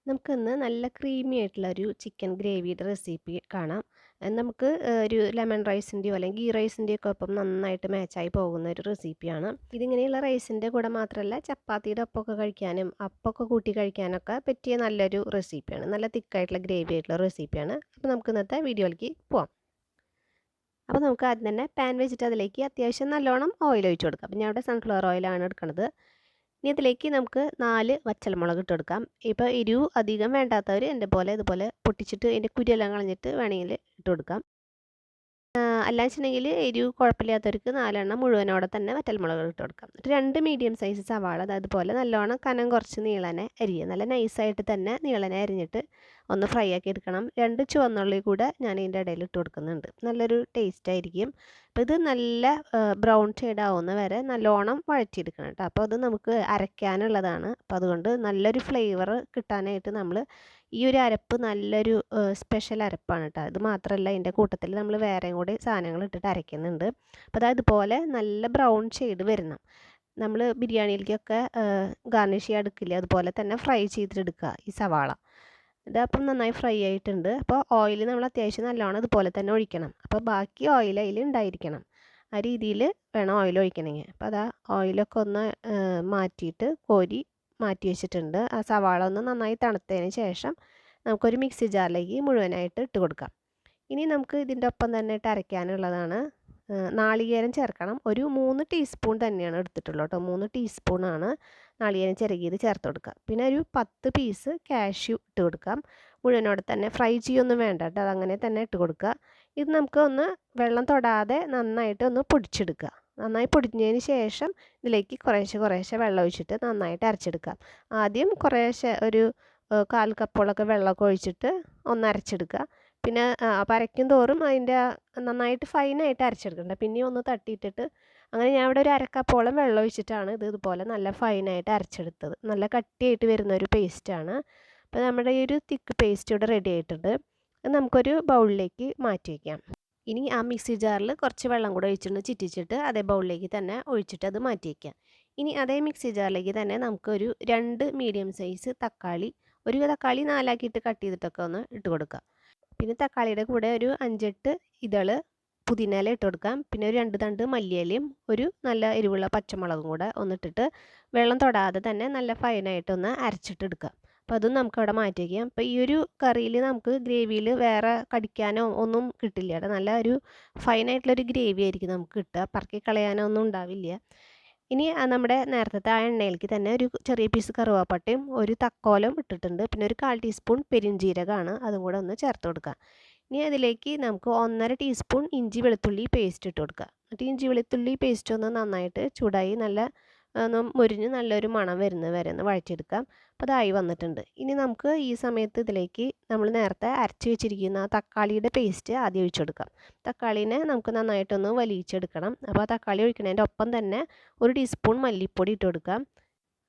നമുക്കിന്ന് നല്ല ക്രീമി ആയിട്ടുള്ള ഒരു ചിക്കൻ ഗ്രേവിയുടെ റെസിപ്പി കാണാം. നമുക്ക് ഒരു ലെമൺ റൈസിൻ്റെയോ അല്ലെങ്കിൽ ഗീ റൈസിൻ്റെയോ ഒക്കെ ഒപ്പം നന്നായിട്ട് മാച്ചായി പോകുന്ന ഒരു റെസിപ്പിയാണ്. ഇതിങ്ങനെയുള്ള റൈസിൻ്റെ കൂടെ മാത്രമല്ല ചപ്പാത്തിയുടെ ഒപ്പമൊക്കെ കഴിക്കാനും അപ്പമൊക്കെ കൂട്ടി കഴിക്കാനൊക്കെ പറ്റിയ നല്ലൊരു റെസിപ്പിയാണ്. നല്ല തിക്കായിട്ടുള്ള ഗ്രേവി ആയിട്ടുള്ള റെസിപ്പിയാണ്. അപ്പോൾ നമുക്ക് ഇന്നത്തെ വീഡിയോയിലേക്ക് പോവാം. അപ്പോൾ നമുക്ക് ആദ്യം തന്നെ പാൻ വെച്ചിട്ട് അതിലേക്ക് അത്യാവശ്യം നല്ലോണം ഓയിൽ ഒഴിച്ച് കൊടുക്കാം. അപ്പോൾ ഞാൻ ഇവിടെ സൺഫ്ലവർ ഓയിലാണ് എടുക്കുന്നത്. ഇനി ഇതിലേക്ക് നമുക്ക് 4 വറ്റൽമുളക് ഇട്ട് കൊടുക്കാം. ഇപ്പോൾ എരിവ് അധികം വേണ്ടാത്തവർ എൻ്റെ പോലെ ഇതുപോലെ പൊട്ടിച്ചിട്ട് അതിൻ്റെ കുരുവെല്ലാം കളഞ്ഞിട്ട് വേണമെങ്കിൽ ഇട്ട് കൊടുക്കാം. അല്ലാന്ന് വെച്ചിട്ടുണ്ടെങ്കിൽ എരിവ് കുഴപ്പമില്ലാത്തവർക്ക് 4 മുഴുവനോടെ തന്നെ വറ്റൽമുളക് ഇട്ട് കൊടുക്കാം. എന്നിട്ട് 2 മീഡിയം സൈസ് സവാള അതുപോലെ നല്ലോണം കനം കുറച്ച് നീളനെ അരിയുക. നല്ല നൈസായിട്ട് തന്നെ നീളനെ അരിഞ്ഞിട്ട് ഒന്ന് ഫ്രൈ ആക്കി എടുക്കണം. 2 ചുവന്നുള്ളി കൂടെ ഞാൻ ഇതിൻ്റെ ഇടയിൽ ഇട്ട് കൊടുക്കുന്നുണ്ട്. നല്ലൊരു ടേസ്റ്റ് ആയിരിക്കും. അപ്പോൾ ഇത് നല്ല ബ്രൗൺ ഷെയ്ഡ് ആവുന്ന വരെ നല്ലോണം വഴറ്റിയെടുക്കണം കേട്ടോ. അപ്പോൾ അത് നമുക്ക് അരയ്ക്കാനുള്ളതാണ്. അപ്പോൾ അതുകൊണ്ട് നല്ലൊരു ഫ്ലേവർ കിട്ടാനായിട്ട് നമ്മൾ ഈ ഒരു അരപ്പ് നല്ലൊരു സ്പെഷ്യൽ അരപ്പാണ് കേട്ടോ. ഇത് മാത്രമല്ല ഇതിൻ്റെ കൂട്ടത്തിൽ നമ്മൾ വേറെയും കൂടി സാധനങ്ങൾ ഇട്ടിട്ട് അരയ്ക്കുന്നുണ്ട്. അപ്പോൾ അതായത് ഇതുപോലെ നല്ല ബ്രൗൺ ഷെയ്ഡ് വരണം. നമ്മൾ ബിരിയാണിയിലേക്കൊക്കെ ഗാർണിഷ് ചെയ്യാൻ എടുക്കില്ല, അതുപോലെ തന്നെ ഫ്രൈ ചെയ്തിട്ടെടുക്കുക ഈ സവാള. ഇതപ്പം നന്നായി ഫ്രൈ ആയിട്ടുണ്ട്. അപ്പോൾ ഓയിൽ നമ്മൾ അത്യാവശ്യം നല്ലോണം ഇതുപോലെ തന്നെ ഒഴിക്കണം. അപ്പോൾ ബാക്കി ഓയിൽ അതിൽ ഉണ്ടായിരിക്കണം. ആ രീതിയിൽ വേണം ഓയിൽ ഒഴിക്കണമെങ്കിൽ. അപ്പോൾ അതാ ഓയിലൊക്കെ ഒന്ന് മാറ്റിയിട്ട് കോരി മാറ്റി വെച്ചിട്ടുണ്ട്. ആ സവാള ഒന്ന് നന്നായി തണുത്തതിന് ശേഷം നമുക്കൊരു മിക്സി ജാറിലേക്ക് മുഴുവനായിട്ട് ഇട്ട് കൊടുക്കാം. ഇനി നമുക്ക് ഇതിൻ്റെ ഒപ്പം തന്നെ ഇട്ട് അരയ്ക്കാനുള്ളതാണ്. നാളികേരം ചേർക്കണം. ഒരു 3 ടീസ്പൂൺ തന്നെയാണ് എടുത്തിട്ടുള്ളൂ കേട്ടോ. 3 ടീസ്പൂണാണ് നാളികേരം ചിരകിയത് ചേർത്ത് കൊടുക്കുക. പിന്നെ ഒരു 10 പീസ് കാഷ്യൂ ഇട്ട് കൊടുക്കാം. മുഴുവനോടെ തന്നെ ഫ്രൈ ചെയ്യൊന്നും വേണ്ട കേട്ടോ, അതങ്ങനെ തന്നെ ഇട്ട് കൊടുക്കുക. ഇത് നമുക്ക് ഒന്ന് വെള്ളം തൊടാതെ നന്നായിട്ട് ഒന്ന് പൊടിച്ചെടുക്കുക. നന്നായി പൊടിഞ്ഞതിന് ശേഷം ഇതിലേക്ക് കുറേശ്ശെ വെള്ളം ഒഴിച്ചിട്ട് നന്നായിട്ട് അരച്ചെടുക്കാം. ആദ്യം കുറേശ്ശെ ഒരു 1/4 കപ്പോളൊക്കെ വെള്ളമൊക്കെ ഒഴിച്ചിട്ട് ഒന്ന് അരച്ചെടുക്കുക. പിന്നെ അപ്പോൾ അരയ്ക്കും തോറും അതിൻ്റെ നന്നായിട്ട് ഫൈനായിട്ട് അരച്ചെടുക്കണ്ട. പിന്നെയും ഒന്ന് തട്ടിയിട്ടിട്ട് അങ്ങനെ ഞാൻ ഇവിടെ ഒരു 1/2 കപ്പോളം വെള്ളം ഒഴിച്ചിട്ടാണ് ഇത് ഇതുപോലെ നല്ല ഫൈനായിട്ട് അരച്ചെടുത്തത്. നല്ല കട്ടിയായിട്ട് വരുന്ന ഒരു പേസ്റ്റാണ്. അപ്പോൾ നമ്മുടെ ഈ ഒരു തിക്ക് പേസ്റ്റ് ഇവിടെ റെഡി ആയിട്ടുണ്ട്. അത് നമുക്കൊരു ബൗളിലേക്ക് മാറ്റി വയ്ക്കാം. ഇനി ആ മിക്സി ജാറിൽ കുറച്ച് വെള്ളം കൂടെ ഒഴിച്ചിട്ട് ചിറ്റിച്ചിട്ട് അതേ ബൗളിലേക്ക് തന്നെ ഒഴിച്ചിട്ട് അത് മാറ്റി വയ്ക്കാം. ഇനി അതേ മിക്സി ജാറിലേക്ക് തന്നെ നമുക്കൊരു 2 മീഡിയം സൈസ് തക്കാളി, ഒരു തക്കാളി 4ആക്കിയിട്ട് കട്ട് ചെയ്തിട്ടൊക്കെ ഒന്ന് ഇട്ട് കൊടുക്കുക. പിന്നെ തക്കാളിയുടെ കൂടെ ഒരു 5-8 ഇതള് പുതിന ഇല ഇട്ട് കൊടുക്കാം. പിന്നെ ഒരു 2 തണ്ട് മല്ലിയിലയും ഒരു നല്ല എരിവുള്ള പച്ചമുളകും കൂടെ ഒന്നിട്ടിട്ട് വെള്ളം തൊടാതെ തന്നെ നല്ല ഫൈനായിട്ടൊന്ന് അരച്ചിട്ടെടുക്കാം. അപ്പോൾ അതും നമുക്കവിടെ മാറ്റി വയ്ക്കാം. അപ്പോൾ ഈ ഒരു കറിയിൽ നമുക്ക് ഗ്രേവിയിൽ വേറെ കടിക്കാനോ ഒന്നും കിട്ടില്ല കേട്ടോ. നല്ല ഒരു ഫൈനായിട്ടുള്ളൊരു ഗ്രേവി ആയിരിക്കും നമുക്ക് കിട്ടുക. പറക്കി കളയാനോ ഒന്നും ഉണ്ടാവില്ല. ഇനി നമ്മുടെ നേരത്തെ ആ എണ്ണയിലേക്ക് തന്നെ ഒരു ചെറിയ പീസ് കറുവാപ്പട്ടയും ഒരു തക്കോലം ഇട്ടിട്ടുണ്ട്. പിന്നെ ഒരു 1/4 ടീസ്പൂൺ പെരുംജീരകമാണ്, അതും കൂടെ ഒന്ന് ചേർത്ത് കൊടുക്കുക. ഇനി അതിലേക്ക് നമുക്ക് 1/2 ടീസ്പൂൺ ഇഞ്ചി വെളുത്തുള്ളി പേസ്റ്റ് ഇട്ട് കൊടുക്കുക. എന്നിട്ട് ഇഞ്ചി വെളുത്തുള്ളി പേസ്റ്റ് ഒന്ന് നന്നായിട്ട് ചൂടായി നല്ല ഒന്ന് മുരിഞ്ഞ് നല്ലൊരു മണം വരുന്നത് വരെ ഒന്ന് വഴറ്റിയെടുക്കാം. അപ്പോൾ അതായി വന്നിട്ടുണ്ട്. ഇനി നമുക്ക് ഈ സമയത്ത് ഇതിലേക്ക് നമ്മൾ നേരത്തെ അരച്ച് വെച്ചിരിക്കുന്ന തക്കാളിയുടെ പേസ്റ്റ് ആദ്യം ഒഴിച്ചു കൊടുക്കാം. തക്കാളീനെ നമുക്ക് നന്നായിട്ടൊന്ന് വലിയിച്ചെടുക്കണം. അപ്പോൾ ആ തക്കാളി ഒഴിക്കുന്നതിൻ്റെ ഒപ്പം തന്നെ 1 ടീസ്പൂൺ മല്ലിപ്പൊടി ഇട്ട് കൊടുക്കാം.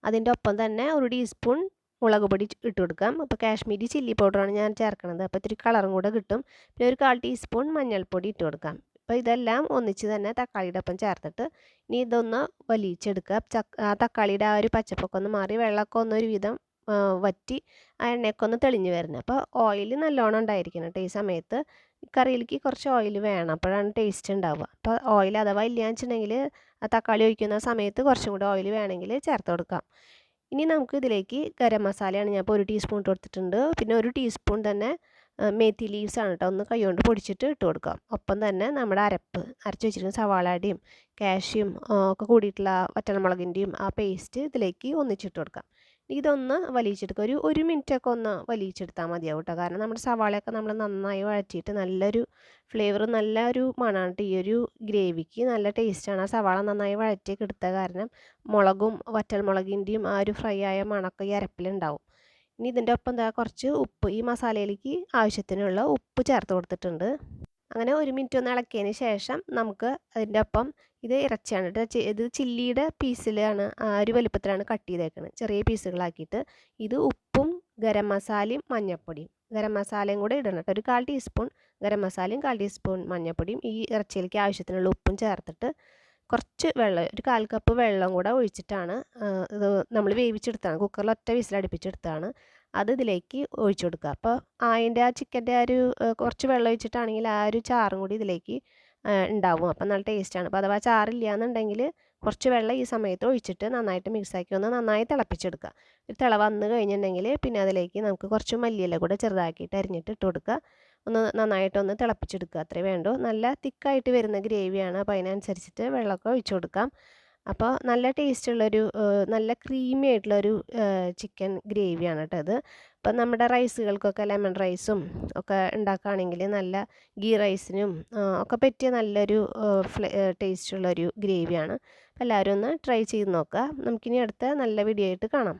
അതിൻ്റെ ഒപ്പം തന്നെ 1 ടീസ്പൂൺ മുളക് പൊടി ഇട്ട് കൊടുക്കാം. അപ്പോൾ കാശ്മീരി ചില്ലി പൗഡറാണ് ഞാൻ ചേർക്കുന്നത്. അപ്പോൾ ഇത്തിരി കളറും കൂടെ കിട്ടും. പിന്നെ ഒരു 1/4 ടീസ്പൂൺ മഞ്ഞൾപ്പൊടി ഇട്ട് കൊടുക്കാം. അപ്പോൾ ഇതെല്ലാം ഒന്നിച്ച് തന്നെ തക്കാളിയുടെ ഒപ്പം ചേർത്തിട്ട് ഇനി ഇതൊന്ന് വലിയിച്ചെടുക്കുക. ആ തക്കാളിയുടെ ആ ഒരു പച്ചപ്പൊക്കെ ഒന്ന് മാറി വെള്ളമൊക്കെ ഒന്നൊരു വിധം വറ്റി ആ എണ്ണയൊക്കെ ഒന്ന് തെളിഞ്ഞ് വരുന്നത്. അപ്പോൾ ഓയിൽ നല്ലോണം ഉണ്ടായിരിക്കണം കേട്ടോ. ഈ സമയത്ത് കറിയിലേക്ക് കുറച്ച് ഓയിൽ വേണം, അപ്പോഴാണ് ടേസ്റ്റ് ഉണ്ടാവുക. അപ്പോൾ ഓയിൽ അഥവാ ഇല്ലയെന്ന് വെച്ചിട്ടുണ്ടെങ്കിൽ ആ തക്കാളി ഒഴിക്കുന്ന സമയത്ത് കുറച്ചും കൂടി ഓയിൽ വേണമെങ്കിൽ ചേർത്ത് കൊടുക്കാം. ഇനി നമുക്ക് ഇതിലേക്ക് ഗരം മസാലയാണ് ഞാൻ ഇപ്പോൾ 1 ടീസ്പൂൺ ഇട്ട് കൊടുത്തിട്ടുണ്ട്. പിന്നെ 1 ടീസ്പൂൺ തന്നെ മേത്തി ലീവ്സ് ആണ് കേട്ടോ, ഒന്ന് കൈകൊണ്ട് പൊടിച്ചിട്ട് ഇട്ട് കൊടുക്കാം. ഒപ്പം തന്നെ നമ്മുടെ അരച്ച് വെച്ചിരിക്കുന്ന സവാളയുടെയും കാഷ്യും ഒക്കെ കൂടിയിട്ടുള്ള വറ്റൽമുളകിൻ്റെയും ആ പേസ്റ്റ് ഇതിലേക്ക് ഒന്നിച്ചിട്ട് കൊടുക്കാം. ഇതൊന്ന് വലിയിച്ചെടുക്കുക. ഒരു മിനിറ്റൊക്കെ ഒന്ന് വലിയിച്ചെടുത്താൽ മതിയാവും കേട്ടോ. കാരണം നമ്മുടെ സവാളയൊക്കെ നമ്മൾ നന്നായി വഴറ്റിയിട്ട് നല്ലൊരു ഫ്ലേവർ നല്ലൊരു മണമാണ് ഈ ഒരു ഗ്രേവിക്ക്. നല്ല ടേസ്റ്റാണ്. ആ സവാള നന്നായി വഴറ്റിയൊക്കെ എടുത്ത കാരണം മുളകും വറ്റൽമുളകിൻ്റെയും ആ ഒരു ഫ്രൈ ആയ മണമൊക്കെ ഈ അരപ്പിലുണ്ടാവും. ഇനി ഇതിൻ്റെ ഒപ്പം എന്താ കുറച്ച് ഉപ്പ്, ഈ മസാലയിലേക്ക് ആവശ്യത്തിനുള്ള ഉപ്പ് ചേർത്ത് കൊടുത്തിട്ടുണ്ട്. അങ്ങനെ 1 മിനിറ്റ് ഒന്ന് ഇളക്കിയതിന് ശേഷം നമുക്ക് അതിൻ്റെ ഒപ്പം ഇത് ഇറച്ചിയാണ് കേട്ടോ. ഇത് ചില്ലിയുടെ പീസിലാണ്, ആ ഒരു വലുപ്പത്തിലാണ് കട്ട് ചെയ്തേക്കുന്നത്, ചെറിയ പീസുകളാക്കിയിട്ട്. ഇത് ഉപ്പും ഗരം മസാലയും മഞ്ഞൾപ്പൊടിയും, ഗരം മസാലയും കൂടെ ഇടണം കേട്ടോ. ഒരു 1/4 ടീസ്പൂൺ ഗരം മസാലയും 1/4 ടീസ്പൂൺ മഞ്ഞൾപ്പൊടിയും ഈ ഇറച്ചിയിലേക്ക് ആവശ്യത്തിനുള്ള ഉപ്പും ചേർത്തിട്ട് കുറച്ച് വെള്ളം, ഒരു 1/4 കപ്പ് വെള്ളം കൂടെ ഒഴിച്ചിട്ടാണ് ഇത് നമ്മൾ വേവിച്ചെടുത്താണ്. കുക്കറിൽ ഒറ്റ വിസിൽ അടുപ്പിച്ചെടുത്താണ്. അത് ഇതിലേക്ക് ഒഴിച്ചു കൊടുക്കുക. അപ്പോൾ അതിൻ്റെ ആ ചിക്കൻ്റെ ആ ഒരു കുറച്ച് വെള്ളം ഒഴിച്ചിട്ടാണെങ്കിൽ ആ ഒരു ചാറും കൂടി ഇതിലേക്ക് ഉണ്ടാവും. അപ്പം നല്ല ടേസ്റ്റാണ്. അപ്പോൾ അഥവാ ചാറില്ല എന്നുണ്ടെങ്കിൽ കുറച്ച് വെള്ളം ഈ സമയത്ത് ഒഴിച്ചിട്ട് നന്നായിട്ട് മിക്സാക്കി ഒന്ന് നന്നായി തിളപ്പിച്ചെടുക്കുക. ഒരു തിള വന്ന് കഴിഞ്ഞിട്ടുണ്ടെങ്കിൽ പിന്നെ അതിലേക്ക് നമുക്ക് കുറച്ച് മല്ലിയില കൂടെ ചെറുതാക്കിയിട്ട് അരിഞ്ഞിട്ട് ഇട്ട് കൊടുക്കുക. ഒന്ന് നന്നായിട്ടൊന്ന് തിളപ്പിച്ചെടുക്കുക. അത്രേ വേണ്ടൂ. നല്ല തിക്കായിട്ട് വരുന്ന ഗ്രേവിയാണ്. അപ്പോൾ അതിനനുസരിച്ചിട്ട് വെള്ളമൊക്കെ ഒഴിച്ചു കൊടുക്കാം. അപ്പോൾ നല്ല ടേസ്റ്റുള്ളൊരു നല്ല ക്രീമി ആയിട്ടുള്ളൊരു ചിക്കൻ ഗ്രേവിയാണ് കേട്ടോ ഇത്. അപ്പം നമ്മുടെ റൈസുകൾക്കൊക്കെ ലെമൺ റൈസും ഒക്കെ ഉണ്ടാക്കുകയാണെങ്കിൽ നല്ല ഗീ റൈസിനും ഒക്കെ പറ്റിയ നല്ലൊരു ടേസ്റ്റുള്ളൊരു ഗ്രേവിയാണ്. അപ്പോൾ എല്ലാവരും ഒന്ന് ട്രൈ ചെയ്ത് നോക്കുക. നമുക്കിനി അടുത്ത നല്ല വീഡിയോ ആയിട്ട് കാണാം.